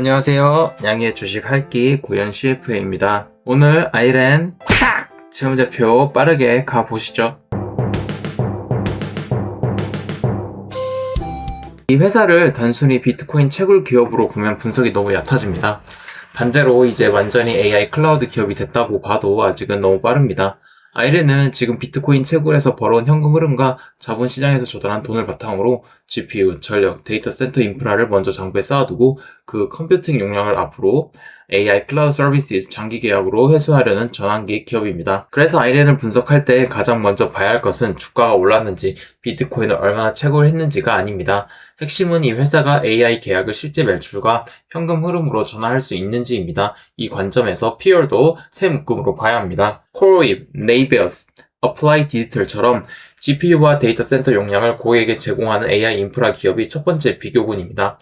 안녕하세요. 양의 주식 할기 구현 CFA입니다. 오늘 아이렌 딱! 재무제표 빠르게 가보시죠. 이 회사를 단순히 비트코인 채굴 기업으로 보면 분석이 너무 얕아집니다. 반대로 이제 완전히 AI 클라우드 기업이 됐다고 봐도 아직은 너무 빠릅니다. 아이렌은 지금 비트코인 채굴에서 벌어온 현금 흐름과 자본시장에서 조달한 돈을 바탕으로 GPU, 전력, 데이터 센터 인프라를 먼저 장부에 쌓아두고 그 컴퓨팅 용량을 앞으로 AI 클라우드 서비스 장기 계약으로 회수하려는 전환기 기업입니다. 그래서 아이렌을 분석할 때 가장 먼저 봐야 할 것은 주가가 올랐는지 비트코인을 얼마나 채굴했는지가 아닙니다. 핵심은 이 회사가 AI 계약을 실제 매출과 현금 흐름으로 전환할 수 있는지입니다. 이 관점에서 PR도 세 묶음으로 봐야 합니다. CoreWeave, Navios, Applied Digital처럼 GPU와 데이터 센터 용량을 고객에게 제공하는 AI 인프라 기업이 첫 번째 비교군입니다.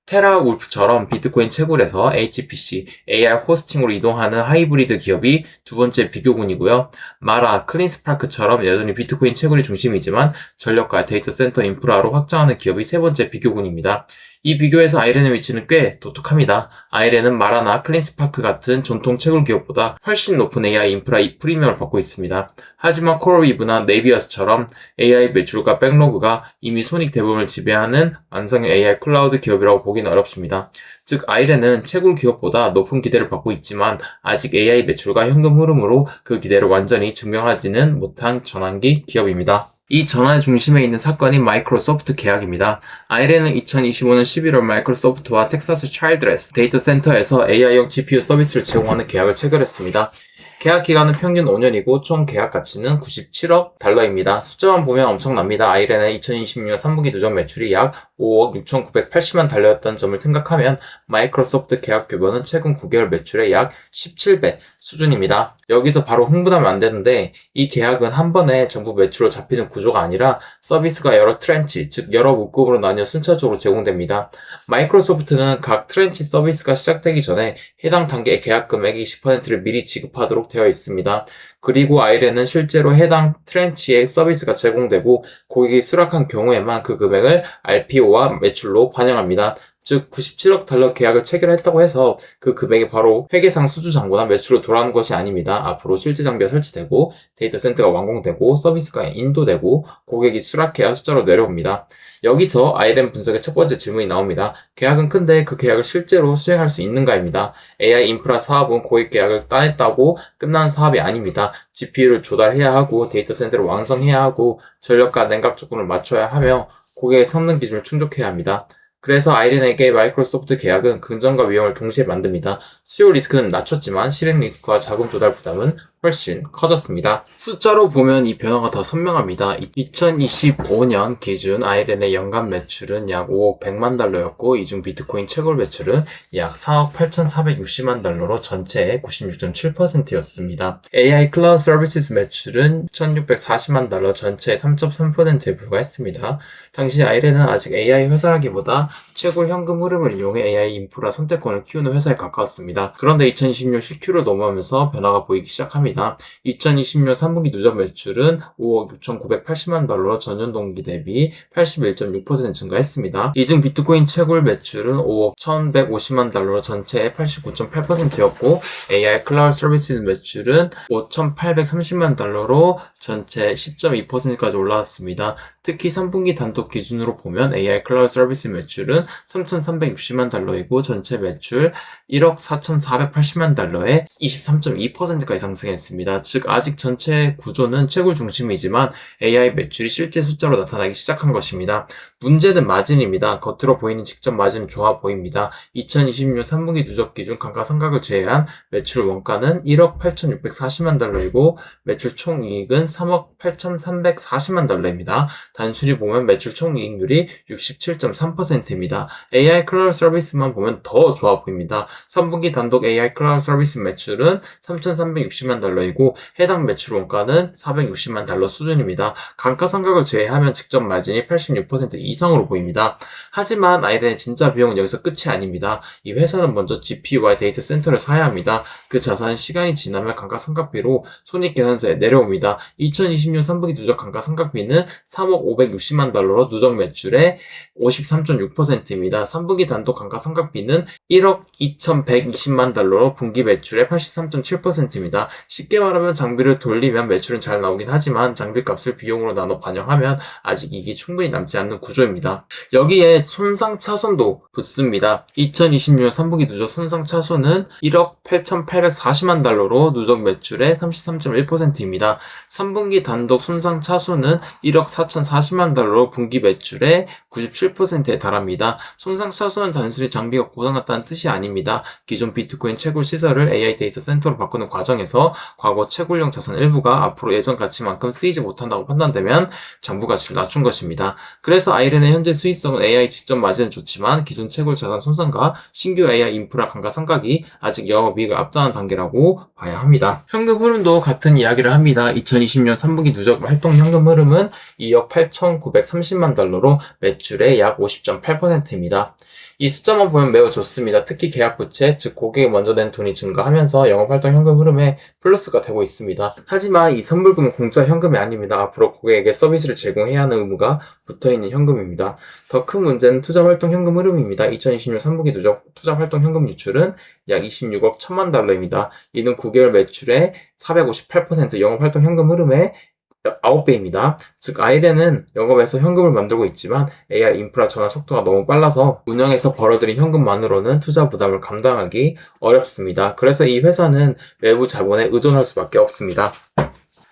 테라울프처럼 비트코인 채굴에서 HPC, AI 호스팅으로 이동하는 하이브리드 기업이 두 번째 비교군이고요. 마라, 클린스파크처럼 여전히 비트코인 채굴이 중심이지만 전력과 데이터 센터 인프라로 확장하는 기업이 세 번째 비교군입니다. 이 비교에서 아이렌의 위치는 꽤 독특합니다. 아이렌은 마라나 클린스파크 같은 전통 채굴 기업보다 훨씬 높은 AI 인프라 프리미엄을 받고 있습니다. 하지만 코어위브나 네비어스처럼 AI 매출과 백로그가 이미 손익 대부분을 지배하는 완성형 AI 클라우드 기업이라고 보기는 어렵습니다. 즉 아이렌은 채굴 기업보다 높은 기대를 받고 있지만 아직 AI 매출과 현금 흐름으로 그 기대를 완전히 증명하지는 못한 전환기 기업입니다. 이 전환의 중심에 있는 사건이 마이크로소프트 계약입니다. 아이렌은 2025년 11월 마이크로소프트와 텍사스 차일드레스 데이터 센터에서 AI용 GPU 서비스를 제공하는 계약을 체결했습니다. 계약 기간은 평균 5년이고 총 계약 가치는 97억 달러입니다. 숫자만 보면 엄청납니다. 아이렌의 2026년 3분기 누적 매출이 약 5억 6,980만 달러였던 점을 생각하면 마이크로소프트 계약 규모는 최근 9개월 매출의 약 17배 수준입니다. 여기서 바로 흥분하면 안 되는데 이 계약은 한 번에 전부 매출로 잡히는 구조가 아니라 서비스가 여러 트렌치, 즉 여러 묶음으로 나뉘어 순차적으로 제공됩니다. 마이크로소프트는 각 트렌치 서비스가 시작되기 전에 해당 단계의 계약 금액의 20%를 미리 지급하도록 되어 있습니다. 그리고 아이렌은 실제로 해당 트렌치의 서비스가 제공되고 고객이 수락한 경우에만 그 금액을 RPO와 매출로 반영합니다. 즉 97억 달러 계약을 체결했다고 해서 그 금액이 바로 회계상 수주잔고나 매출로 돌아오는 것이 아닙니다. 앞으로 실제 장비가 설치되고 데이터 센터가 완공되고 서비스가 인도되고 고객이 수락해야 숫자로 내려옵니다. 여기서 아이렌 분석의 첫 번째 질문이 나옵니다. 계약은 큰데 그 계약을 실제로 수행할 수 있는가입니다. AI 인프라 사업은 고객 계약을 따냈다고 끝나는 사업이 아닙니다. GPU를 조달해야 하고 데이터 센터를 완성해야 하고 전력과 냉각 조건을 맞춰야 하며 고객의 성능 기준을 충족해야 합니다. 그래서 아이렌에게 마이크로소프트 계약은 긍정과 위험을 동시에 만듭니다. 수요 리스크는 낮췄지만 실행 리스크와 자금 조달 부담은 훨씬 커졌습니다. 숫자로 보면 이 변화가 더 선명합니다. 2025년 기준 아이렌의 연간 매출은 약 5억 100만 달러였고 이 중 비트코인 채굴 매출은 약 4억 8,460만 달러로 전체의 96.7%였습니다. AI 클라우드 서비스 매출은 1,640만 달러 전체의 3.3%에 불과했습니다. 당시 아이렌은 아직 AI 회사라기보다 채굴 현금 흐름을 이용해 AI 인프라 선택권을 키우는 회사에 가까웠습니다. 그런데 2026년 CQ로 넘어가면서 변화가 보이기 시작합니다. 2026년 3분기 누적 매출은 5억 6,980만 달러로 전년 동기 대비 81.6% 증가했습니다. 이 중 비트코인 채굴 매출은 5억 1,150만 달러로 전체의 89.8%였고 AI 클라우드 서비스 매출은 5,830만 달러로 전체 10.2%까지 올라왔습니다. 특히 3분기 단독 기준으로 보면 AI 클라우드 서비스 매출은 3,360만 달러이고 전체 매출 1억 4,480만 달러에 23.2%까지 상승했습니다. 즉 아직 전체 구조는 채굴 중심이지만 AI 매출이 실제 숫자로 나타나기 시작한 것입니다. 문제는 마진입니다. 겉으로 보이는 직접 마진은 좋아 보입니다. 2026년 3분기 누적 기준 감가상각을 제외한 매출 원가는 1억 8,640만 달러이고 매출 총이익은 3억 8,340만 달러입니다. 단순히 보면 매출 총이익률이 67.3%입니다. AI 클라우드 서비스만 보면 더 좋아 보입니다. 3분기 단독 AI 클라우드 서비스 매출은 3,360만 달러이고 해당 매출 원가는 460만 달러 수준입니다. 감가상각을 제외하면 직접 마진이 86% 이상으로 보입니다. 하지만 아이렌의 진짜 비용은 여기서 끝이 아닙니다. 이 회사는 먼저 GPU와 데이터 센터를 사야 합니다. 그 자산은 시간이 지나면 감가상각비로 손익계산서에 내려옵니다. 2026년 3분기 누적 감가상각비는 3억 560만 달러로 누적 매출의 53.6%입니다. 3분기 단독 감가상각비는 1억 2,120만 달러로 분기 매출의 83.7%입니다. 쉽게 말하면 장비를 돌리면 매출은 잘 나오긴 하지만 장비값을 비용으로 나눠 반영하면 아직 이익이 충분히 남지 않는 구조입니다. 여기에 손상차손도 붙습니다. 2026년 3분기 누적 손상차손은 1억 8,840만 달러로 누적 매출의 33.1%입니다. 3분기 단독 손상차손은 1억 4,040만 달러로 분기 매출의 97%에 달합니다. 손상차손은 단순히 장비가 고장났다는 뜻이 아닙니다. 기존 비트코인 채굴 시설을 AI 데이터 센터로 바꾸는 과정에서 과거 채굴용 자산 일부가 앞으로 예전 가치만큼 쓰이지 못한다고 판단되면 장부 가치를 낮춘 것입니다. 그래서 아이렌의 현재 수익성은 AI 직접 맞이는 좋지만 기존 채굴 자산 손상과 신규 AI 인프라 감가상각이 아직 영업이익을 압도하는 단계라고 봐야 합니다. 현금 흐름도 같은 이야기를 합니다. 2020년 3분기 누적 활동 현금 흐름은 2억 8,930만 달러로 매출의 약 50.8%입니다. 이 숫자만 보면 매우 좋습니다. 특히 계약부채, 즉 고객이 먼저 낸 돈이 증가하면서 영업활동 현금 흐름에 플러스가 되고 있습니다. 하지만 이 선불금은 공짜 현금이 아닙니다. 앞으로 고객에게 서비스를 제공해야 하는 의무가 붙어있는 현금입니다. 더 큰 문제는 투자활동 현금 흐름입니다. 2020년 3분기 누적 투자활동 현금 유출은 약 26억 1천만 달러입니다. 이는 9개월 매출의 458%, 영업활동 현금 흐름의 9배입니다. 즉 아이렌은 영업에서 현금을 만들고 있지만 AI 인프라 전환 속도가 너무 빨라서 운영에서 벌어들인 현금만으로는 투자 부담을 감당하기 어렵습니다. 그래서 이 회사는 외부 자본에 의존할 수밖에 없습니다.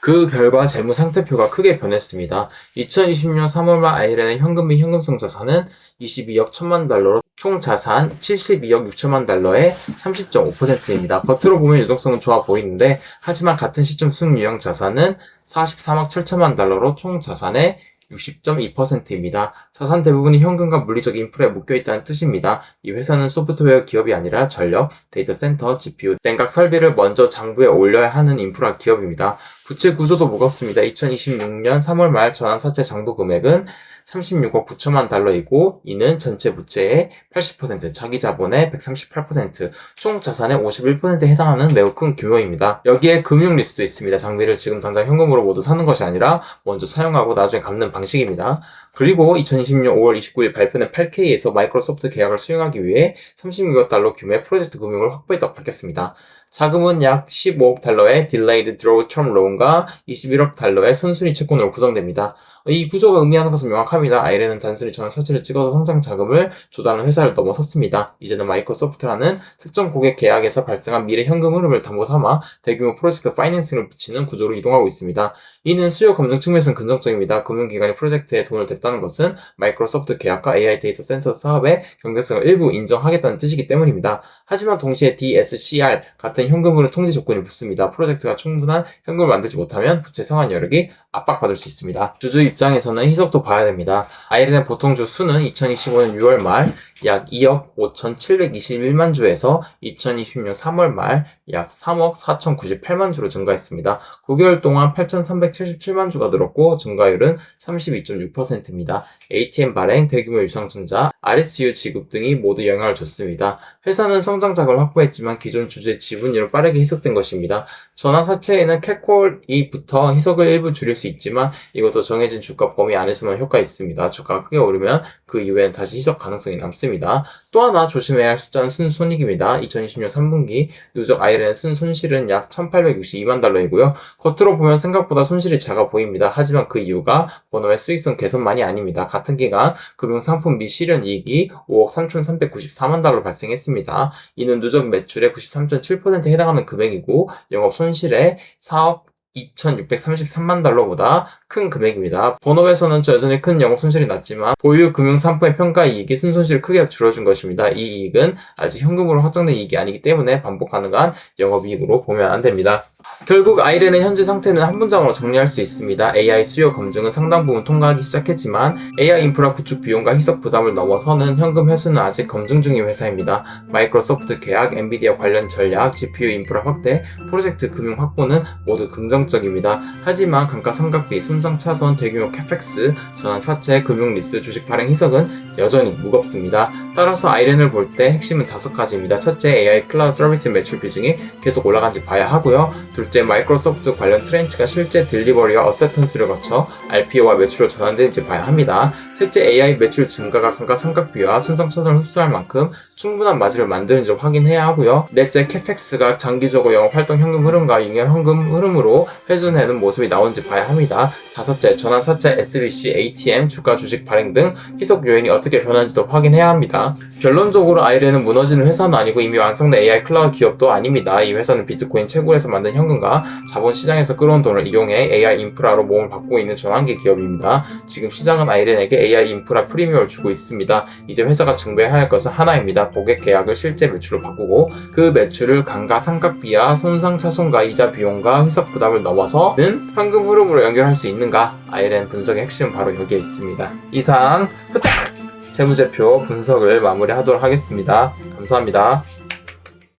그 결과 재무 상태표가 크게 변했습니다. 2020년 3월 말 아이렌의 현금 및 현금성 자산은 22억 1천만 달러로 총 자산 72억 6천만 달러의 30.5%입니다. 겉으로 보면 유동성은 좋아 보이는데 하지만 같은 시점 순유형 자산은 43억 7천만 달러로 총 자산의 60.2%입니다. 자산 대부분이 현금과 물리적 인프라에 묶여있다는 뜻입니다. 이 회사는 소프트웨어 기업이 아니라 전력, 데이터 센터, GPU, 냉각 설비를 먼저 장부에 올려야 하는 인프라 기업입니다. 부채 구조도 무겁습니다. 2026년 3월 말 전환사채 장부 금액은 36억 9천만 달러이고 이는 전체 부채의 80%, 자기 자본의 138%, 총 자산의 51%에 해당하는 매우 큰 규모입니다. 여기에 금융 리스크도 있습니다. 장비를 지금 당장 현금으로 모두 사는 것이 아니라 먼저 사용하고 나중에 갚는 방식입니다. 그리고 2020년 5월 29일 발표된 8K에서 마이크로소프트 계약을 수용하기 위해 36억 달러 규모의 프로젝트 금융을 확보했다고 밝혔습니다. 자금은 약 15억 달러의 Delayed Draw Term Loan과 21억 달러의 선순위 채권으로 구성됩니다. 이 구조가 의미하는 것은 명확합니다. 아이렌은 단순히 전환사채를 찍어서 성장 자금을 조달하는 회사를 넘어섰습니다. 이제는 마이크로소프트라는 특정 고객 계약에서 발생한 미래 현금 흐름을 담보 삼아 대규모 프로젝트 파이낸싱을 붙이는 구조로 이동하고 있습니다. 이는 수요 검증 측면에서는 긍정적입니다. 금융기관이 프로젝트에 돈을 댔다는 것은 마이크로소프트 계약과 AI 데이터 센터 사업의 경제성을 일부 인정하겠다는 뜻이기 때문입니다. 하지만 동시에 DSCR 같은 현금 흐름 통제 조건이 붙습니다. 프로젝트가 충분한 현금을 만들지 못하면 부채 상환 여력이 압박받을 수 있습니다. 주주 입장에서는 희석도 봐야 됩니다. 아이렌의 보통주 수는 2025년 6월 말 약 2억 5,721만 주에서 2020년 3월 말 약 3억 4,098만 주로 증가했습니다. 9개월 동안 8,377만 주가 늘었고 증가율은 32.6%입니다. ATM 발행, 대규모 유상증자, RSU 지급 등이 모두 영향을 줬습니다. 회사는 성장 자금을 확보했지만 기존 주주의 지분율은 빠르게 희석된 것입니다. 전환사채에는 캣콜이부터 희석을 일부 줄일 수 있지만 이것도 정해진 주가 범위 안에서만 효과가 있습니다. 주가가 크게 오르면 그 이후에는 다시 희석 가능성이 남습니다. 또 하나 조심해야 할 숫자는 순손익입니다. 2020년 3분기 누적 아이렌의 순손실은 약 1,862만 달러이고요. 겉으로 보면 생각보다 손실이 작아 보입니다. 하지만 그 이유가 본업의 수익성 개선만이 아닙니다. 같은 기간 금융상품 및 실현이익이 5억 3,394만 달러 발생했습니다. 이는 누적 매출의 93.7%에 해당하는 금액이고 영업 손실의 4억 2,633만 달러보다 큰 금액입니다. 본업에서는 여전히 큰 영업 손실이 났지만 보유 금융상품의 평가 이익이 순손실을 크게 줄여준 것입니다. 이 이익은 아직 현금으로 확정된 이익이 아니기 때문에 반복 가능한 영업이익으로 보면 안 됩니다. 결국 아이렌의 현재 상태는 한 문장으로 정리할 수 있습니다. AI 수요 검증은 상당 부분 통과하기 시작했지만 AI 인프라 구축 비용과 희석 부담을 넘어서는 현금 회수는 아직 검증 중인 회사입니다. 마이크로소프트 계약, 엔비디아 관련 전략, GPU 인프라 확대, 프로젝트 금융 확보는 모두 긍정적입니다. 하지만 감가상각비, 손상차손, 대규모 캐펙스, 전환사채, 금융 리스, 주식 발행 희석은 여전히 무겁습니다. 따라서 아이렌을 볼 때 핵심은 5가지입니다. 첫째, AI 클라우드 서비스 매출 비중이 계속 올라간지 봐야 하고요. 둘째, 마이크로소프트 관련 트렌치가 실제 딜리버리와 어세턴스를 거쳐 RPO와 매출로 전환되는지 봐야 합니다. 셋째, AI 매출 증가가 감가상각비와 손상차손을 흡수할 만큼 충분한 마진을 만드는지 확인해야 하고요. 넷째, 캐펙스가 장기적으로 영업활동 현금 흐름과营业 현금 흐름으로 회전하는 모습이 나오는지 봐야 합니다. 다섯째, 전환사채, SBC, ATM, 주가 주식 발행 등 희석 요인이 어떻게 변하는지도 확인해야 합니다. 결론적으로 아이렌은 무너지는 회사는 아니고 이미 완성된 AI 클라우드 기업도 아닙니다. 이 회사는 비트코인 채굴에서 만든 현금과 자본시장에서 끌어온 돈을 이용해 AI 인프라로 몸을 바꾸고 있는 전환기 기업입니다. 지금 시장은 아이렌에게 AI 인프라 프리미엄을 주고 있습니다. 이제 회사가 증명해야 할 것은 하나입니다. 고객 계약을 실제 매출로 바꾸고 그 매출을 감가상각비와 손상차손과 이자 비용과 희석 부담을 넘어서는 현금 흐름으로 연결할 수 있는가? 아이렌 분석의 핵심은 바로 여기에 있습니다. 이상 후딱! 재무제표 분석을 마무리하도록 하겠습니다. 감사합니다.